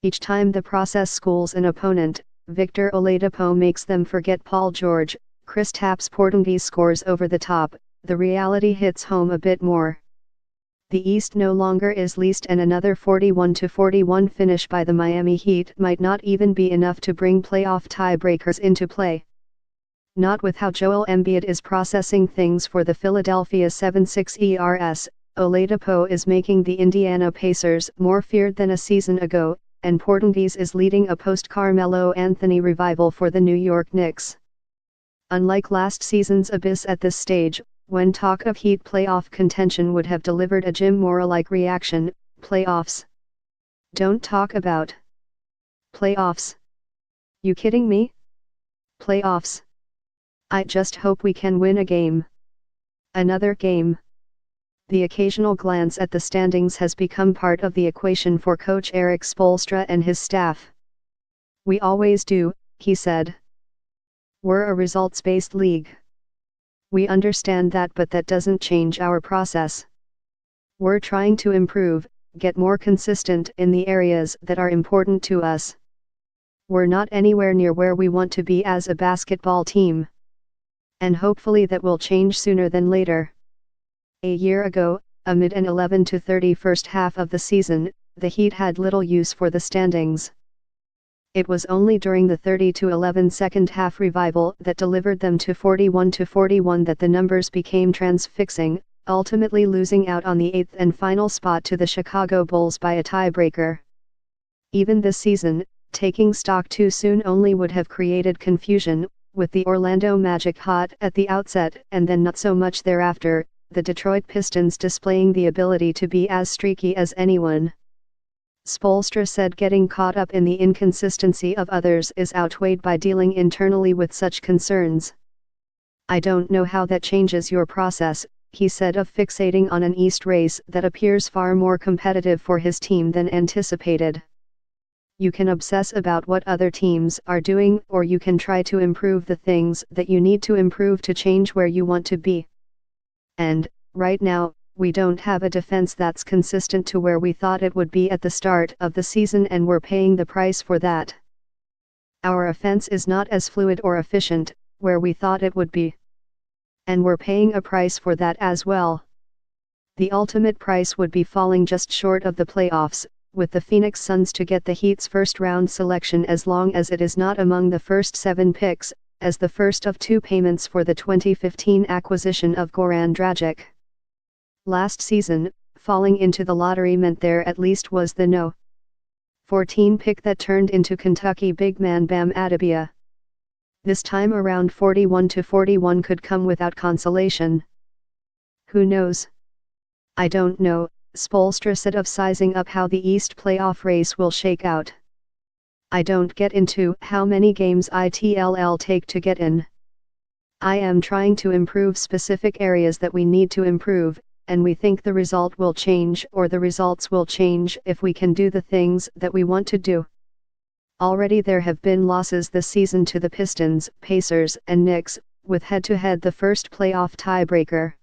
Each time the process schools an opponent, Victor Oladipo makes them forget Paul George. Kristaps Porzingis scores over the top. The reality hits home a bit more. The East no longer is least, and another 41-41 finish by the Miami Heat might not even be enough to bring playoff tiebreakers into play. Not with how Joel Embiid is processing things for the Philadelphia 76 ers. Oladipo is making the Indiana Pacers more feared than a season ago, and Porzingis is leading a post-Carmelo Anthony revival for the New York Knicks. Unlike last season's abyss at this stage, when talk of Heat playoff contention would have delivered a Jim Mora-like reaction, playoffs. Don't talk about playoffs. You kidding me? Playoffs. I just hope we can win a game. Another game. The occasional glance at the standings has become part of the equation for coach Erik Spoelstra and his staff. We always do, he said. We're a results-based league. We understand that, but that doesn't change our process. We're trying to improve, get more consistent in the areas that are important to us. We're not anywhere near where we want to be as a basketball team. And hopefully that will change sooner than later. A year ago, amid an 11-30 first half of the season, the Heat had little use for the standings. It was only during the 30-11 second half revival that delivered them to 41-41 that the numbers became transfixing, ultimately losing out on the 8th and final spot to the Chicago Bulls by a tiebreaker. Even this season, taking stock too soon only would have created confusion, with the Orlando Magic hot at the outset and then not so much thereafter, the Detroit Pistons displaying the ability to be as streaky as anyone. Spoelstra said getting caught up in the inconsistency of others is outweighed by dealing internally with such concerns. I don't know how that changes your process, he said, of fixating on an East race that appears far more competitive for his team than anticipated. You can obsess about what other teams are doing, or you can try to improve the things that you need to improve to change where you want to be. And, right now, we don't have a defense that's consistent to where we thought it would be at the start of the season, and we're paying the price for that. Our offense is not as fluid or efficient, where we thought it would be. And we're paying a price for that as well. The ultimate price would be falling just short of the playoffs, with the Phoenix Suns to get the Heat's first-round selection as long as it is not among the first 7 picks, as the first of 2 payments for the 2015 acquisition of Goran Dragic. Last season, falling into the lottery meant there at least was the No. 14 pick that turned into Kentucky big man Bam Adebayo. This time around 41-41 could come without consolation. Who knows? I don't know, Spoelstra said of sizing up how the East playoff race will shake out. I don't get into how many games it'll take to get in. I am trying to improve specific areas that we need to improve, and we think the result will change, or the results will change if we can do the things that we want to do. Already there have been losses this season to the Pistons, Pacers, and Knicks, with head-to-head the first playoff tiebreaker.